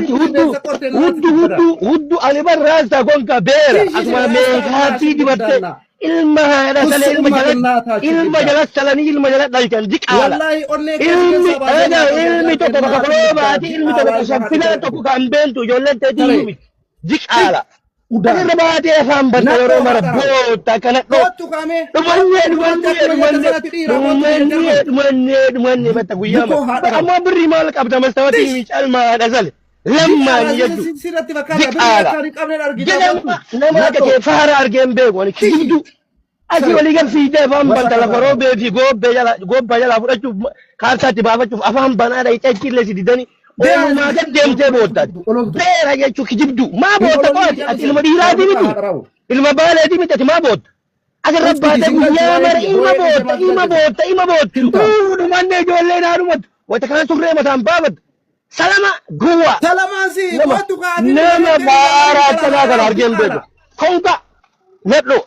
ati huddu ani barraas tagon ka beera asuma meekaatii dibatte ilma haadha sale ilma jala salanii ilma jala dhalchan diqaala ilmi tokko bakka koloobaati ilmi tokko shaffina tokko kan beentu ijoolleen teetii himi diqaala asirra baatee afaan banna yeroo mara boota kana dhumannee batta guyyaa ammoo birrii maal qabda mastawati calmaa haadha sale lammaan jedhu diqaala nama kee faara argeen beeku ani kijibdu asii walii gal fiidee afaan banta lafa roobee fi gobbaa jalaa fudhachuuf kaartaatti baafachuuf afaan banaadha icachillee si didanii oolumaa gad deemtee boottaati beera jechuu kijibdu maa bootta qooti ati ilma dhiiraatii miti ilma baaleetii miti ati maa bootta asirra baatee guyyaa mara ima bootta dhumannee ijoollee naa dhumatu wata kana surree mataan baafattu salama guwwa nama baara akkanaa kana argeen beeku konka nedho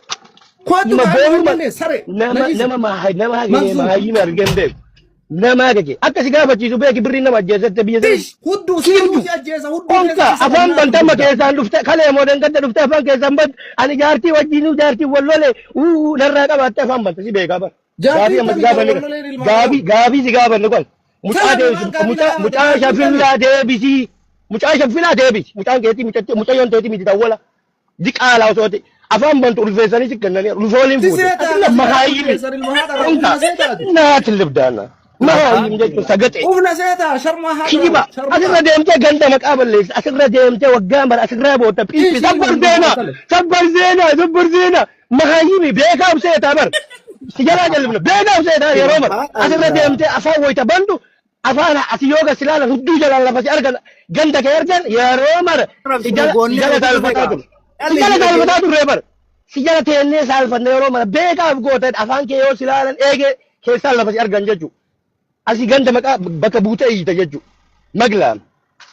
nama mahayyime argeen beeku nama gage akkasi gaafachiisu beeki birrii nama ajjeesette biyya konka afaan bantama keessaan dhufte kalee mooden gadda dhufte afaan keessaan bad ani jaartii wajjiinuu jaartii wallole narraa qabaatte afaan banta si beekaa bar gaabii ammas gaafanne gaabii si gaafanne kon mucaa shaffilaa deebisi mucaan keetii mucayyoon teetii miti tawwala diqaalaa osooti afaan bantu ulfeessanii si kennanii ulfooliin fuute mahayyime naatin libdaana mahayyim jechuun sagaxe kijiba asirra deemtee ganda maqaa balleessa asirra deemtee waggaa mara asirraa bootta piippi sabbar seenaa mahayyimi beekaa ubseetaa bar si jalaa jalibna beekaa ubseetaa yeroo mara asirra deemtee afaan woyta bandu afaan ati yooga silaalan hudduu jalaan lafa si argan ganda kee argan yeroo mara jala saalfataa turre bar si jala teennee saalfanne yeroo mara beekaaf goota afaan kee yoo silaalan eegee keessaan lafa si argan jechuu asii ganda maqaa bakka buutee hiita jechuu maglaan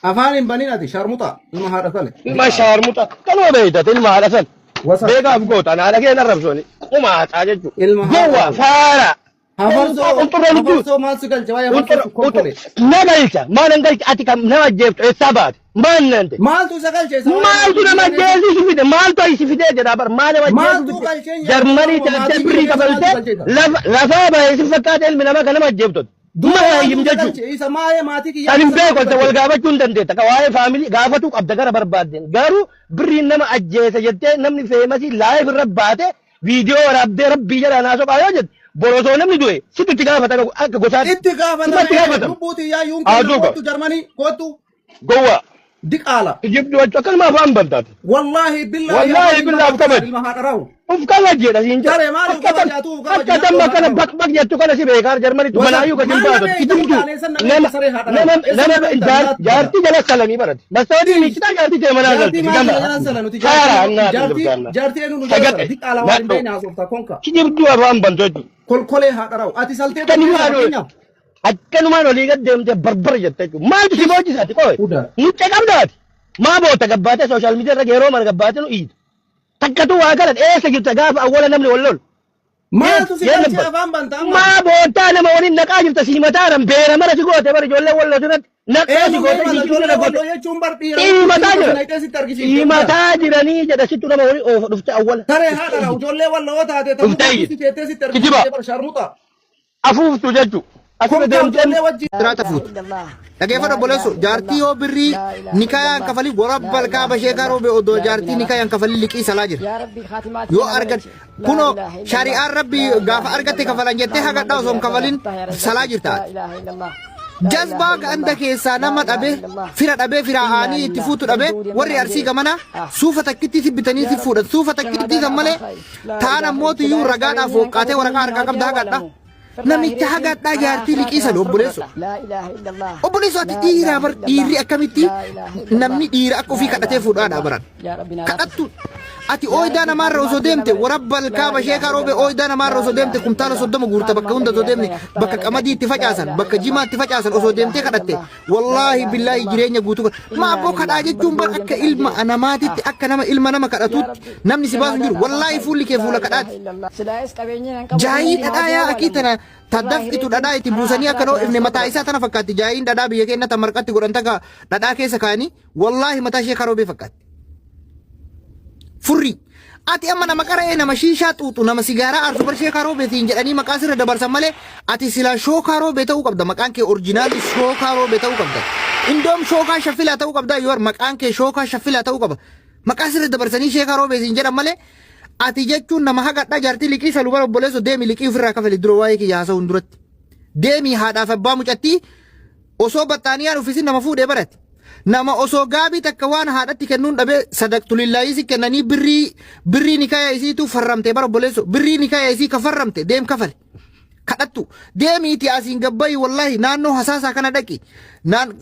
afaan hin banin ati sharmuta ilma haadha sale ilma sharmuta kanuma beeytate ilma haadha sale beekaaf goota ana dhageen arrabsooni qumaaxaa jechuu gowwa faara nagalcha maalan galcha ati kam nama jeeftu eessaa baate maan nante maaltu isa galcheessa maaltu nama jeesisu fide maaltu ayisi fidee jedha bar maa nama jeesisu jarmanii teessee birrii kafalte lafaa baheesi fakkaate ilmi namaa kan nama jeeftot duma hayyim jechuu kan hin beekolte wal gaafachuu hin dandeetta ka waa'ee faamilii gaafatuu qabda gara barbaaddeen garuu birriin nama ajjeese jettee namni feemasii laayif irra baate viidiyoo waraabdee rabbii jedhaa naasophaa yoo jette borosoo namni du'e sitti itti gaafata akka gosaatti itti gaafata lubbuuti yaa yuun kootu jarmanii kootu gowwa diqaala ijibdu wachu akkanuma afaan bantaati wallahi billahi kabad uf kama jedha siin jare maali akka damma kana bak jettu kana si beekar jarmanii manaayu ka jimbaatu ijibdu nama jaarti jala salanii barati masaadi michita jaarti te manaa galti gamba jaarti enu diqaala waan beena asofta konka ijibdu afaan bantaati kolkolee haadharau ati saltee akkanumaan olii gad deemtee barbar jette jechuudha. Maaltu si boojisaati qo'e? Mucca qabdaati. Maa boota gabbaatee sooshaal miidiyaa irra yeroo mara gabbaatee nu iitu. Takkatu waa galan eessa jirta gaafa awwala namni wal lolu. Maaltu si galchee afaan bantaa? Maa boottaa nama waliin naqaa jirta siimataadhaan beera mara si goote bara ijoollee wal lotu irratti naqaa si goote siikisina goote. Siimataa jiranii jedha sittu nama walii oofa dhufte awwala. Taree haadha ijoollee wal loo taate kijiba afuuftu jechuudha. Asuma deemtee tirata fuut dhageeffadha boleessu jaartii yoo birrii nikayaan kafalii warabbal kaaba sheekaroo be odoo jaartii nikayaan kafalii liqii salaa jira yoo argat kuno shari'aan rabbi gaafa argatte kafalan jettee hagadha osoo hin kafalin salaa jirta jazbaa ganda keessaa nama dhabe fira aanii itti fuutu dhabe warri arsii gamana suufa takkitti sibbitanii si fuudhan suufa takkitti malee taan ammootu iyyuu ragaadhaaf woqqaatee waraqaa harkaa qabda hagadha namicha hagadhaa jaartii liqiisa obboleessu ati dhiiraa bar dhiirri akkamitti namni dhiira akka ofii kadhatee fuudhaadhaa baran kadhattu ati oydana marra osoo deemte warabbal kaaba sheeka roobe oydana marra osoo deemte kumtaala soddoma guurta bakka hunda osoo deemne bakka qamadii itti facaasan bakka jimaa itti facaasan osoo deemte kadhatte wallahi billahi jireenya guutuu ma aboo kadhaa jechuun bar akka ilma namaatitti akka nama ilma nama kadhatuutti namni si baasu jiru wallahi fuulli kee fuula kadhaati jaayii dhadhaa yaa akiitana tadaf itu dhadhaa itti buusanii akka noo ifne mataa isaa tana fakkaatti jaayiin dhadhaa biyya keenya ta marqatti godhan taka dhadhaa keessa kaanii wallahi mataa ishee karoobee fakkaatti furri ati amma nama qara'ee nama shiishaa xuuxu nama sigaaraa aarsu bar shee karoobeetiin jedhanii maqaa sirra dabarsan malee ati sila shoo karoobee ta'uu qabda maqaan kee orjinaali shoo karoobee ta'uu qabda indoom shookaa shaffilaa ta'uu qabda yoo maqaan kee shookaa shaffilaa ta'uu qaba maqaa sirra dabarsanii shee karoobeetiin jedhan malee ati jechuun nama hagadhaa jaartii liqii salu bara obboleesso deemi liqii ofirraa kafali dura waa'ee kiyya haasa'uun duratti deemi haadhaaf abbaa mucattii osoo baxxaaniyaan uffisi nama fuudhee barate nama osoo gaabii takka waan haadhatti kennuun dhabe sadaqtulillaahisi kennanii birrii nikaya isiitu farramte bara obboleesso birrii nikaya isii ka farramte deem kafale kadhattu deemiiti asiin gabbayi wallahi naannoo hasaasaa kana dhaqi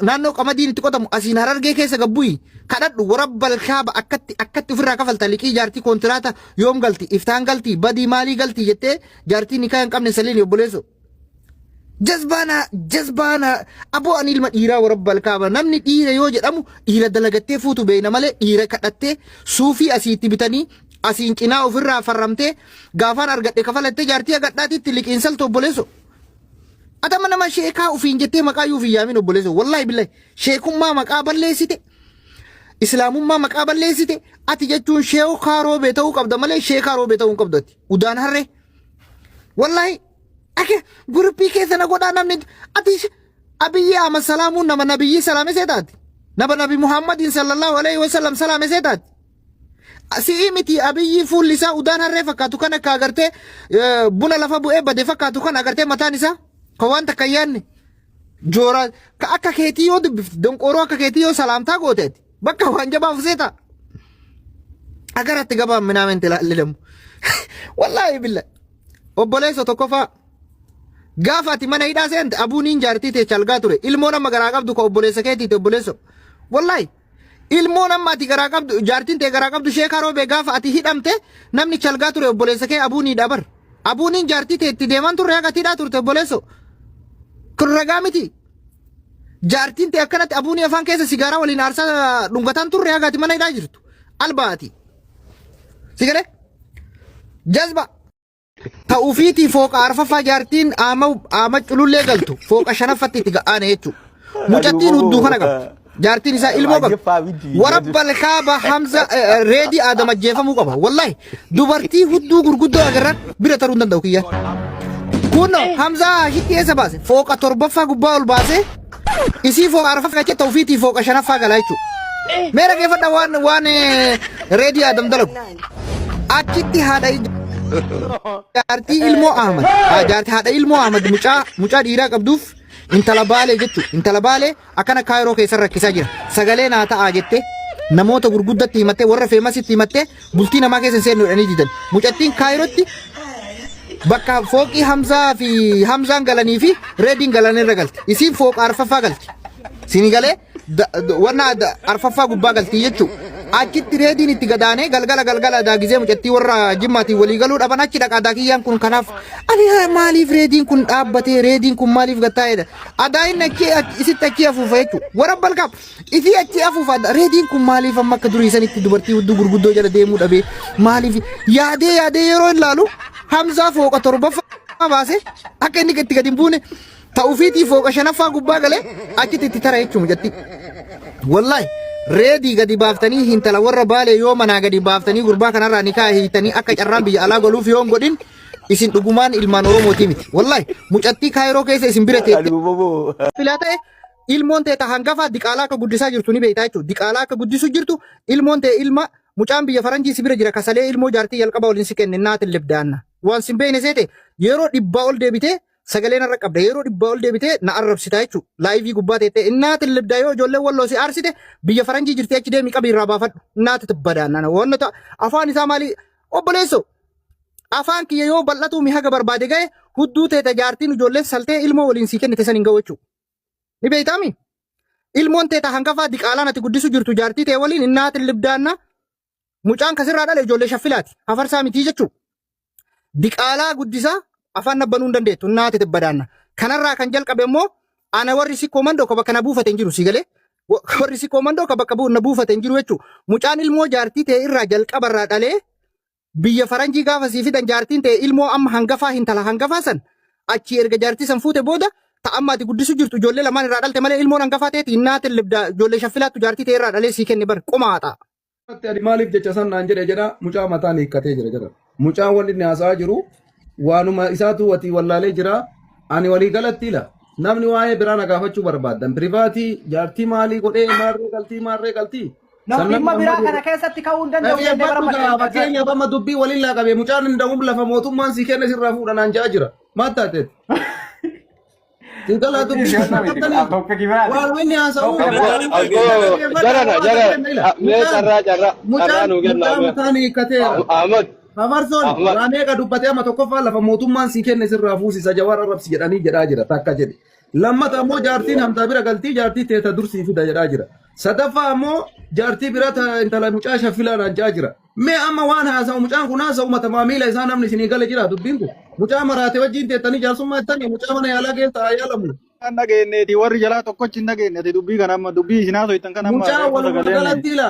naannoo qamadiin itti qotamu asiin harargee keessa gabbuyi kadhadhu warabbal kaaba akkatti ofirraa kafalta liqii jaartii kontiraata yoom galti iftaan galti badii maalii galti jettee jaartii nikaya hin qabne saliin obboleesso jazbaana aboo ani ilma dhiiraa warabbal kaaba namni dhiira yoo jedhamu dhiira dalagattee fuutu beeyna malee dhiira kadhattee suufii asiitti bitanii asiin cinaa ofirraa farramtee gaafaan argadhe kafalattee jaartii agadhaatitti liqiinsaltu obboleesso atama nama sheekaa ufiin jettee maqaa yuuf hin yaamin obboleesso wallahi billahi sheekummaa maqaa balleessite islaamummaa maqaa balleessite ati jechuun sheeku karoobee ta'uu qabda malee sheekaa roobee ta'uu hin qabdu ati udaan harree wallahi ake gurupii keessa na godhaa namni ati abiyyi ama salaamuun nama nabiyyi salaame seetaati nama nabi muhammadin sallallahu alaihi wasallam salaame seetaati si miti abiyyi fuulli isaa udaan harree fakkaatu kan akka agartee buna lafa bu'ee bade fakkaatu kan agartee mataan isaa ka waan takka yaanne joora ka akka keetii yoo dubbifte donqooroo akka keetii yoo salaamtaa gooteeti bakka waan jabaaf seeta agaratti gabaan minaamente laallilamu wallahi billa obboleesso tokkoffaa gaafa ati mana hidhaa seente abuuniin jaartii tee calgaa ture ilmoo nama garaa qabdu ka obboleessa keetiite obboleesso wallahi ilmoo nama ati garaa qabdu jaartiin tee garaa qabdu sheekaa roobee gaafa ati hidhamte namni calgaa ture obboleessa kee abuunii dhabar abuuniin jaartii tee itti deeman turre akka hidhaa turte obboleesso kun ragaa miti jaartiin tee akkanatti abuunii afaan keessa sigaaraa waliin aarsaa dhungataan turre akka ati mana hidhaa jirtu albaati sigale jazba ta'uufiitii fooqa arfaffaa jaartiin ama culullee galtu fooqa shanaffatti itti ga'aane jechuudha. Mucattiin hudduu kana qaba. Jaartiin isaa ilmoo qaba. Warabbal kaaba Hamza reedii Adam ajjeefamuu qaba. Wallahi dubartii hudduu gurguddoo agarran bira taruu hin danda'u kiyya. Kun Hamza hitti eessa baase? Fooqa torbaffaa gubbaa ol baase isii fooqa arfaffaa kee ta'uufiitii fooqa shanaffaa galaa jechuudha. Meera geeffadha waan reedii Adam dalagu. Achitti haadha jaartii ilmoo Ahmad jaartii haadha ilmoo Ahmad mucaa dhiiraa qabduuf intala baalee jechuudha intala baalee akkana kaayiroo keessa rakkisaa jira sagalee naa ta'aa jettee namoota gurguddatti himattee warra feemasitti himattee bultii namaa keessa seenuu jedhanii didan mucattiin kaayirootti bakka fooqii Hamzaan galanii fi reediin galanirra galti isiin fooqa arfaffaa galti sinigalee wanna arfaffaa gubbaa galti jechuudha. Achitti reediin itti gadaane galgala daagizee mucattii warra jimmaatiin walii galuu dhaban achi dhaqa daakiyyaan kun kanaaf ani maaliif reediin kun dhaabbatee reediin kun maaliif gattaa'edha adaayin isitti achi afuufa jechuudha warabbal kaaba isii achi afuufa reediin kun maaliif amma akka durii sanitti dubartii hudduu gurguddoo jala deemuu dhabee maaliif yaadee yeroo ilaalu Hamzaa fooqa torbaffaa baase akka inni itti gadi hin buune ta'uufiitii fooqa shanaffaa gubbaa galee achitti itti tara jechuudha mucattii wallahi. Reedii gadi baaftanii hintala warra baalee yoo manaa gadi baaftanii gurbaa kanarraa nikaa hiitanii akka carraan biyya alaa galuuf yoo godhin isin dhugumaan ilmaan Oromootii miti. Wallahi mucattii kaayiroo keessa isin bira teette. Filaa ta'e ilmoon ta'e hangafaa diqaalaa akka guddisaa jirtu ni beektaa jechuudha. Diqaalaa akka guddisu jirtu ilmoon ta'e ilma mucaan biyya faranjii si bira jira kasalee ilmoo jaartii jalqaba waliin si kenne naatin libdaanna. Waan sin beekne seete yeroo dhibbaa ol deebitee sagaleen irra qabda yeroo dhibbaa ol deebitee na arrabsitaa jechuudha. Laayivii gubbaa teettee innaatin libdaa yoo ijoollee walloo si aarsite biyya faranjii jirti achi deemi qabii irraa baafadhu naati tibbadaannana waan ta'e afaan isaa maali obboleesso afaan kiyya yoo bal'atu mi haga barbaade ga'e hudduu teeta jaartiin ijoollee saltee ilmoo waliin si kennite san hin ga'u jechuudha. Ni beektaami ilmoon teeta hangafaa diqaalaan ati guddisu jirtu jaartii ta'e waliin innaatin libdaanna mucaan kasirraa dhale ijoollee shaffilaati afarsaa mitii jechuudha. Diqaalaa guddisaa afaan nabbanuu hin dandeettu naati tibbadaanna. Kanarraa kan jalqabe immoo ana warri si komandoo ka bakka na buufate hin jiru si galee warri si komandoo ka bakka na buufate hin jiru jechuudha. Mucaan ilmoo jaartii ta'e irraa jalqabarraa dhalee biyya faranjii gaafa sii fidan jaartiin ta'e ilmoo amma hangafaa hintala hangafaa san achi erga jaartii san fuute booda ta'ammaati guddisu jirtu ijoollee lamaan irraa dhalte malee ilmoon hangafaa ta'eeti hinnaati libda ijoollee shaffilaattu jaartii ta'e irraa dhalee sii kenne bar qumaata. Maaliif jecha san naan jedha mucaa mataan hiikkatee jira. Mucaan wanni inni haasa'aa jiru waanuma isaatu watii wallaalee jira. Ani walii galatti ila namni waa'ee biraa na gaafachuu barbaadan pirivaatii jaartii maalii godhee maarree galtii. Namni dhimma biraa kana keessatti ka'uu hin danda'u. Fakkeenyaaf amma dubbii waliin laaqabee mucaan hin da'uun lafa mootummaan sii kenne sirraa fuudhanaan ja'a jira. Maal taateet? Tingala dubbii waan winni haasa'uu. Jarra. Mucaan mataan hiikkatee. Hafarsoon raameeqa dubbatee amma tokkoffaa lafa mootummaan sii kenne sirraa fuusisa Jawaar arrabsi jedhanii jedhaa jira takka jedhe. Lammata ammoo jaartiin hamtaa bira galtii jaartii teeta dursii fida jedhaa jira. Sadaffaa ammoo jaartii bira intala mucaa shaffilaan anjaa jira. Mee amma waan haasa'u mucaan kun haasa'u mata maamila isaa namni isinii gala jira dubbiin kun. Mucaa maraatee wajjin teettanii jaarsummaa jettanii mucaa mana yaalaa geessaa yaalamu. Kan dhageenyeeti warri jalaa tokkochi hin dhageenyeeti dubbii kana amma dubbii isin haasoftan kan amma mucaa walumaa galatti ila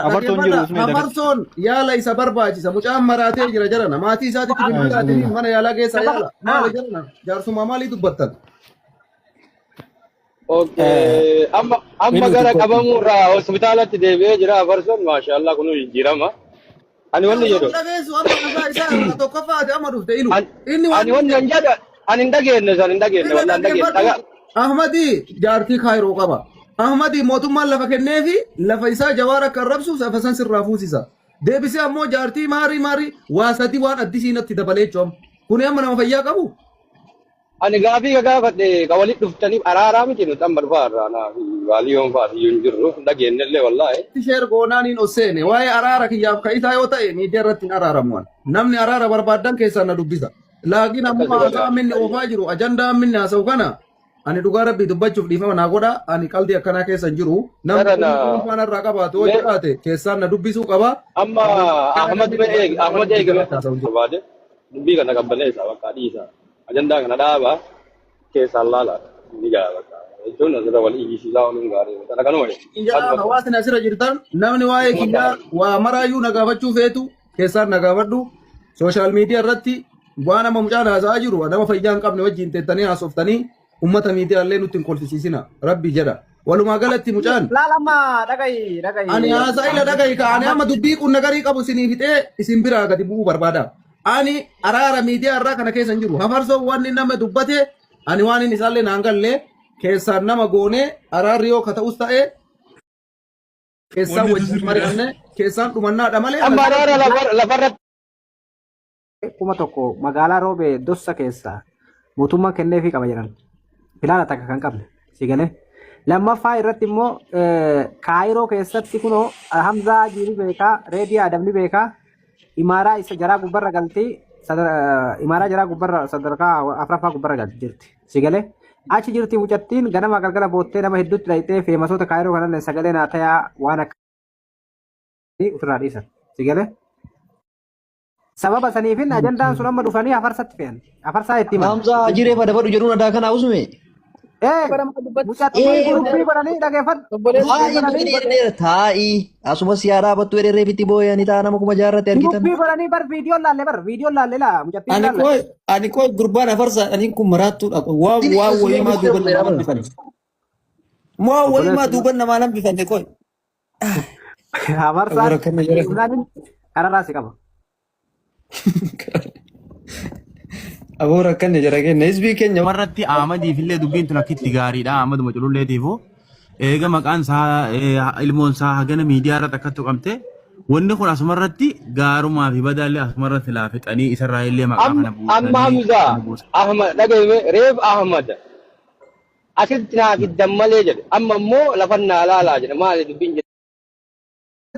hafarsoon yaala isa barbaachisa mucaan maraatee jira jarana maatii isaatitti bilbilaatanii mana yaalaa geessaa yaala maali jarana jaarsummaa maalii dubbattan. Amma gara qabamurraa hospitaalatti deebi'ee jira hafarsoon maashaallah kun jijjiirama. Ani wanni jedhu. Tokkoffaati amma dhufte ilu. Ani wanni hin jedhu ani hin dhageenye wallaan hin dhageenye. Ahmadi jaartii kaayiroo qaba. Ahmadi mootummaan lafa kennee fi lafa isaa Jawaar akka arrabsu lafa san sirraa fuusisa. Deebisee ammoo jaartii maarii waasatii waan addisiinatti dabalee jechuun. Kuni amma nama fayyaa qabu. Ani gaafii gaafadhe ka walitti dhuftanii araaraa miti nuti amma dhufaarraa waaliyoon faatiyyuu hin jirru dhageenye illee wallaahi. Tisheer goonaaniin osseene waa'ee araara kiyyaaf ka'isaa yoo ta'e miidiyaa irratti hin araaramu. Namni araara barbaadan keessaa na dubbisa. Laakiin ammoo haasa'aa minni oofaa jiru ajandaa minni haasa'u kana. Ani dhugaa rabbii dubbachuuf dhiifama naa godha ani qalbii akkanaa keessa hin jiru namni afaan irraa qabaatu yoo jiraate keessaan na dubbisuu qaba. Amma Ahmad eegame barbaade dubbii kana qabbaneessa bakka dhiisa ajandaa kana dhaaba keessaan laala ni gaa bakka jechuun asirra wal iyyisiisaa waliin gaarii kana kanuma. Hawaasni asirra jirtan namni waa'ee kiyyaa waa maraayyuu na gaafachuu feetu keessaan na gaafadhu sooshaal miidiyaa irratti waan amma mucaan haasa'aa jiru nama fayyaa hin qabne wajjin teettanii haasoftanii. Ummata miidiyaa illee nutti hin kolfisiisina rabbi jedha walumaa galatti mucaan laalama dhagayi ani haasaa ila dhagayi ka ani amma dubbii kun nagarii qabu isinii fixee isin biraa gadi bu'uu barbaada ani araara miidiyaa irraa kana keessa hin jiru hafarsoo wanni nama dubbate ani waan inni isaallee naan galle keessaan nama goonee araarri yoo ka ta'us ta'e keessaan wajjin mari'anne keessaan dhumannaadha malee amma araara lafarratti kuma tokko magaalaa roobee dossa keessa mootummaan kenneefii qaba jedhan. Filaala takka kan qabne sigalee lammaffaa irratti immoo kaayiroo keessatti kunoo Hamzaa Jirii beekaa Reedii Adamni beekaa imaaraa isa jaraa gubbarra galtii imaaraa jaraa gubbarra sadarkaa afraffaa gubbarra galti jirti sigalee achi jirti mucattiin ganama galgala boottee nama hedduutti dhayitee feemasoota kaayiroo kanallee sagalee naa tayaa waan akka ofirraa dhiisan sigalee. Sababa saniifin ajandaan sun amma dhufanii afarsatti fe'an afarsaa itti himan. Hamzaa Jiree fada fadhu jedhuun adaa kana usume. Mucattiin gurgurtii godhanii dhageeffadhu. Taa'ii asuma siyaaraa battu edherree fitti booyanii ta'a nama kuma jaarratti argitan. Gurgurtii godhanii bar viidiyoon laalle laa mucattiin laalle. Ani koo gurbaan afarsa ani kun maraattuudha waa wayimaa duuban namaa lambifanne. Waa wayimaa duuban namaa lambifanne koo. Afarsaa kanarraa si qaba. Aboora akkanne jira kenna isbii keenya warratti Ahmadiif illee dubbiin tun akkitti gaariidha Ahmaduma cululleetiifu eega maqaan isaa ilmoon isaa hagana miidiyaa irratti akkattu qabte wanni kun asumarratti gaarumaa fi badaallee asumarratti laafixanii isarraa illee maqaa kana buusanii amma Hamza Ahmad dhagahime reef Ahmad asitti naa fiddan malee jedhe amma immoo lafannaa laalaa jedhe maali dubbiin jedhe.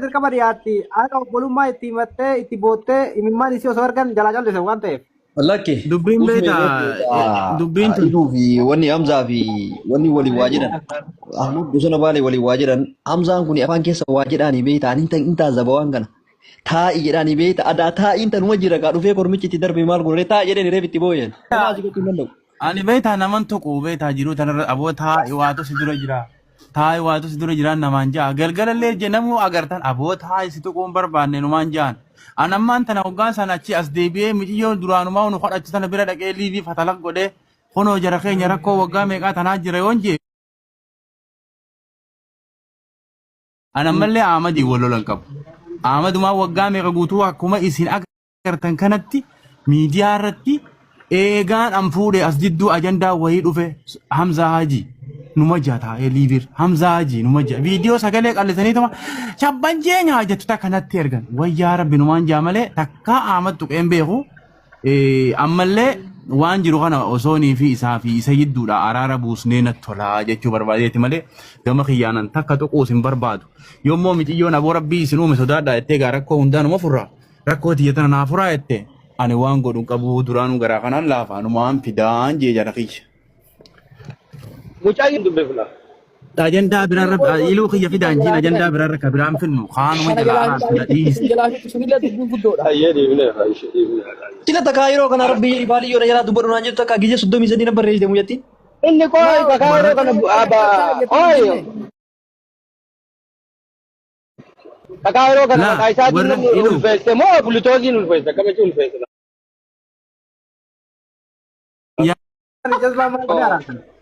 Dirqama dhiyaatti akka obbolummaa itti himattee itti boottee imimmaan isii osoo argan jalaa callise waan ta'eef. Wallakke dubbiin dubbiin tun fi wanni Hamzaa fi wanni waliin waa jedhan Ahmad Bosona Baalee waliin waa jedhan Hamzaan kun afaan keessa waa jedhaanii beektaa inni taazaba waan kana Taa'i jedhanii beekta adaa taa'iin tanuma jira gaa dhufee kormichi itti darbe maal godhee taa'i jedhanii reef itti booyan. Maasii gochuu hin danda'u. Ani beektaa naman tokko beektaa jiru tanarra aboo taa'e waatu si dura jira. Taa'e waatu si dura jiraan namaan ja'a. Galgalallee jennamu agartan aboo taa'e si tuquun barbaanne numaan ja'an. Anammaan tana hoggaan sana achi as deebi'ee miciyyoon duraanumaa nu hodhachi tana bira dhaqee liivii fatalaq godhee kunoo jara keenya rakkoo waggaa meeqaa tanaa jira yoon jee. Anammallee Ahmadii wal lolan qabu. Ahmadumaa waggaa meeqa guutuu akkuma isin agartan kanatti miidiyaa irratti eegaan an fuudhee as jidduu ajandaa wayii dhufe Hamzaa Haji numa jaata liivir Hamzaa Haji numa jaata viidiyoo sagalee qallisanii tama shabban jeenya jettu takka natti ergan wayyaa rabbi numaan jaa malee takka Ahmad tuqeen beeku ammallee waan jiru kana osoonii fi isaa fi isa gidduudha araara buusnee natti tolaa jechuu barbaadeeti malee gama kiyyaanan takka tuquus hin barbaadu yommuu miciyyoon aboo rabbii isin uume sodaadhaa jettee gaa rakkoo hundaanuma furraa rakkoo tiyyatana naa furaa jettee ani waan godhuun qabu duraanuu garaa kanaan laafaanumaan fidaan jee jara kiyya. Mucaayin dubbee fula. Ajandaa biraarra iluu kiyya fidaan jiin ajandaa biraarra ka biraan finnu kaanuma jalaa fila dhiisi. Ayyee deebinee deebinee. Sila takkaa yeroo kana rabbi baaliyyoo na jalaa dubbadhu naan jettu takka gijee 33 na barreessite muyyatti. Inni koo kakaa yeroo kana ooyi. Kakaa yeroo kana kakaa isaatiin ulfeesse moo bulitooziin ulfeesse akkamitti ulfeesse.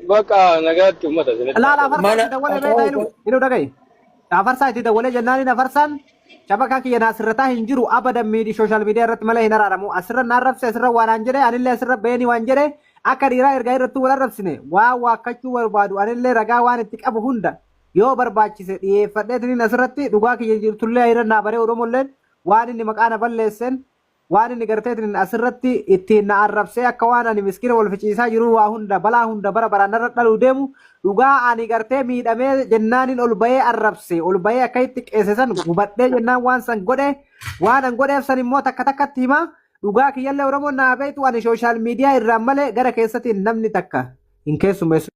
Bakka nagaatti uummata sinatti. Laala afarsaa dawalee beektaa inuu dhagaye. Afarsaa itti dawalee jennaan afarsaan shabaka kiyya asirrataa hin jiru abadan miidii sooshaal miidiyaa irratti malee hin araaramu. Asirra naan rabse asirra waan an jedhe anillee asirra beeni waan jedhe akka dhiiraa ergaa irratti wal arrabsine waa waakkachuu barbaadu anillee ragaa waan itti qabu hunda yoo barbaachise dhiyeeffadheetiin asirratti dhugaa kiyya jirtullee hirannaa baree Oromolleen waan inni maqaa na balleessen waan inni garteetiin asirratti ittiin na arrabsee akka waan ani miskiina wal ficiisaa jiru waa hunda balaa hunda bara baraan irra dhaluu deemu dhugaa ani gartee miidhamee jennaanin ol bahee arrabse ol bahee akka itti qeessisan gubadhee jennaan waan san godhe waan an godheef san immoo takka takkatti himaa dhugaa kiyyallee Oromoon naa beektu ani sooshaal miidiyaa irraan malee gara keessatiin namni takka hin keessummeessu.